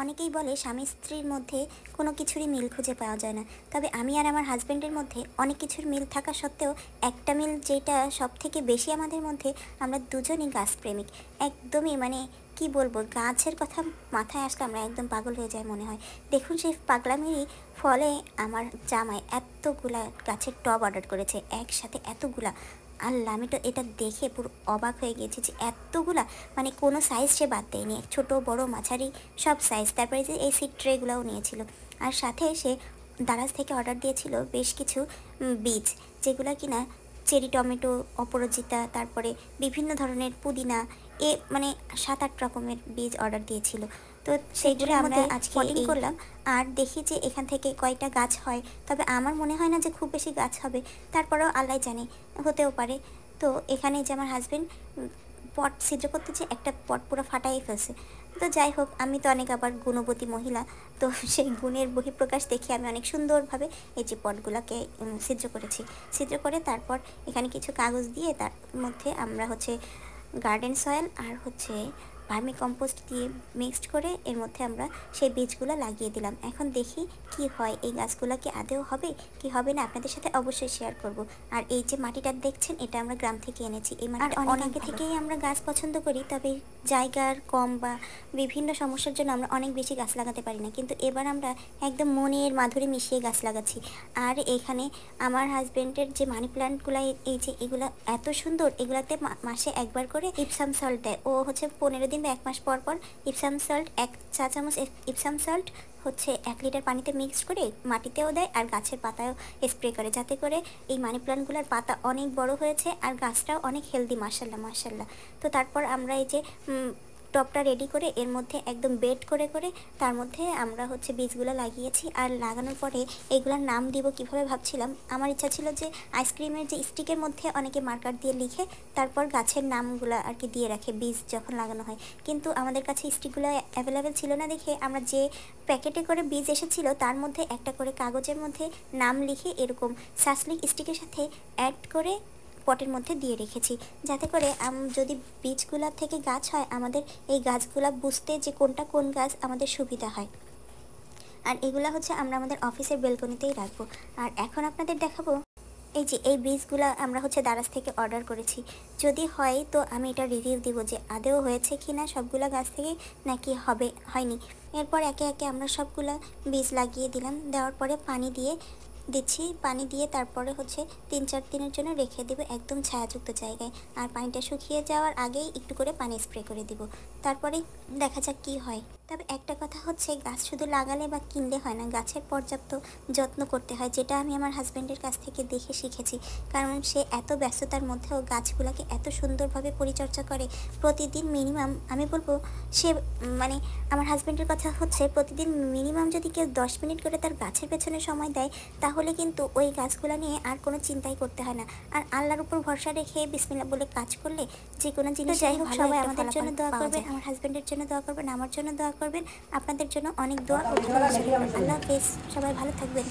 অনেকেই বলে স্বামী স্ত্রীর মধ্যে কোনো কিছুরই মিল খুঁজে পাওয়া যায় না, তবে আমি আর আমার হাজব্যান্ডের মধ্যে অনেক কিছুর মিল থাকা সত্ত্বেও একটা মিল যেটা সব থেকে বেশি আমাদের মধ্যে, আমরা দুজনই গাছপ্রেমিক। একদমই কি বলবো, গাছের কথা মাথায় আসলে আমরা একদম পাগল হয়ে যায় মনে হয়। দেখুন সেই পাগলামিরই ফলে আমার জামাই এতগুলা গাছের টব অর্ডার করেছে একসাথে, এতগুলা। আল্লাহ, আমি তো এটা দেখে পুরো অবাক হয়ে গেছি যে এতগুলা, কোনো সাইজ সে বাদ দেয়নি, ছোট বড় মাঝারি সব সাইজ। তারপরে যে এই সিড ট্রেগুলোও নিয়েছিল, আর সাথে সে দারাজ থেকে অর্ডার দিয়েছিল বেশ কিছু বীজ, যেগুলো কিনা চেরি টমেটো, অপরাজিতা, তারপরে বিভিন্ন ধরনের পুদিনা, 7-8 রকমের বীজ অর্ডার দিয়েছিল। তো সেইগুলো আমরা আজকে পটিং করলাম, আর দেখি যে এখান থেকে কয়টা গাছ হয়। তবে আমার মনে হয় না যে খুব বেশি গাছ হবে, তারপরেও আল্লাহ জানে, হতেও পারে। তো এখানে যে আমার হাজবেন্ড পট ছিদ্র করতে যে একটা পট পুরো ফাটাই ফেলছে। তো যাই হোক, আমি তো অনেক আবার গুণবতী মহিলা, তো সেই গুণের বহিঃপ্রকাশ দেখে আমি অনেক সুন্দরভাবে এই যে পটগুলোকে ছিদ্র করেছি। ছিদ্র করে তারপর এখানে কিছু কাগজ দিয়ে তার মধ্যে আমরা গার্ডেন সয়েল আর ভার্মি কম্পোস্ট দিয়ে মিক্সড করে এর মধ্যে আমরা সেই বীজগুলো লাগিয়ে দিলাম। এখন দেখি কি হয়, এই গাছগুলো কি আদেও হবে কি হবে না, আপনাদের সাথে অবশ্যই শেয়ার করব। আর এই যে মাটিটা দেখছেন, এটা আমরা গ্রাম থেকে এনেছি। এই মাটি অনেক আগে থেকেই আমরা গাছ পছন্দ করি, তবে জায়গার কম বা বিভিন্ন সমস্যার জন্য আমরা অনেক বেশি গাছ লাগাতে পারি না, কিন্তু এবার আমরা একদম মনের মাধুরী মিশিয়ে গাছ লাগাচ্ছি। আর এখানে আমার হাজব্যান্ডের যে মানি প্ল্যান্টগুলো, এই যে এগুলো এত সুন্দর, এগুলাতে মাসে একবার করে ইপসাম সল্ট দেয়। ও 15 দিন বা 1 মাস পর পর ইপসাম সল্ট, 1 চা চামচ ইপসাম সল্ট 1 লিটার পানিতে মিক্স করে মাটিতেও দেয় আর গাছের পাতায়ও স্প্রে করে, যাতে করে এই মানি প্ল্যান্টগুলোর পাতা অনেক বড় হয়েছে আর গাছটাও অনেক হেলদি। মাশাল্লাহ মাশাল্লাহ। তো তারপর আমরা এই যে টপটা রেডি করে এর মধ্যে একদম বেড করে করে তার মধ্যে আমরা বীজগুলো লাগিয়েছি। আর লাগানোর পরে এইগুলোর নাম দিব কিভাবে ভাবছিলাম। আমার ইচ্ছা ছিল যে আইসক্রিমের যে স্টিকের মধ্যে অনেকে মার্কার দিয়ে লিখে তারপর গাছের নামগুলো আর কি দিয়ে রাখে বীজ যখন লাগানো হয়, কিন্তু আমাদের কাছে স্টিকগুলো অ্যাভেলেবেল ছিল না দেখে আমরা যে প্যাকেটে করে বীজ এসেছিল তার মধ্যে একটা করে কাগজের মধ্যে নাম লিখে এরকম সাসলিক স্টিকের সাথে অ্যাড করে পটের মধ্যে দিয়ে রেখেছি, যাতে করে যদি বীজগুলা থেকে গাছ হয়, আমাদের এই গাছগুলা বুঝতে যে কোনটা কোন গাছ আমাদের সুবিধা হয়। আর এগুলা আমরা আমাদের অফিসের বেলকনিতেই রাখবো। আর এখন আপনাদের দেখাবো এই যে এই বীজগুলা আমরা দারাজ থেকে অর্ডার করেছি। যদি হয় তো আমি এটা রিভিউ দিব যে আদেও হয়েছে কি না সবগুলা গাছ থেকে, নাকি হয়নি। এরপর একে একে আমরা সবগুলা বীজ লাগিয়ে দিলাম। দেওয়ার পরে পানি দিয়ে দিচ্ছি, পানি দিয়ে তারপরে 3-4 দিনের জন্য রেখে দেব একদম ছায়াযুক্ত জায়গায়। আর পানিটা শুকিয়ে যাওয়ার আগেই একটু করে পানি স্প্রে করে দিব, তারপরে দেখা যাক কি হয়। তবে একটা কথা গাছ শুধু লাগালে বা কিনলে হয় না, গাছের পর্যাপ্ত যত্ন করতে হয়, যেটা আমি আমার হাজব্যান্ডের কাছ থেকে দেখে শিখেছি। কারণ সে এত ব্যস্ততার মধ্যেও গাছগুলোকে এত সুন্দরভাবে পরিচর্যা করে। প্রতিদিন মিনিমাম আমি বলবো সে আমার হাজব্যান্ডের কথা প্রতিদিন মিনিমাম যদি কেউ 10 মিনিট করে তার গাছের পেছনে সময় দেয়, তাহলে কিন্তু ওই গাছগুলো নিয়ে আর কোনো চিন্তাই করতে হয় না। আর আল্লাহর উপর ভরসা রেখে বিসমিল্লাহ বলে কাজ করলে যে কোনো জিনিস, যাই হোক, সবাই আমাদের জন্য দোয়া করবেন, আমার হাজব্যান্ডের জন্য দোয়া করবেন, আমার জন্য দোয়া করবেন, আপনাদের জন্য অনেক দোয়া ও ভালোবাসা। আল্লাহ হাফেজ, সবাই ভালো থাকবেন।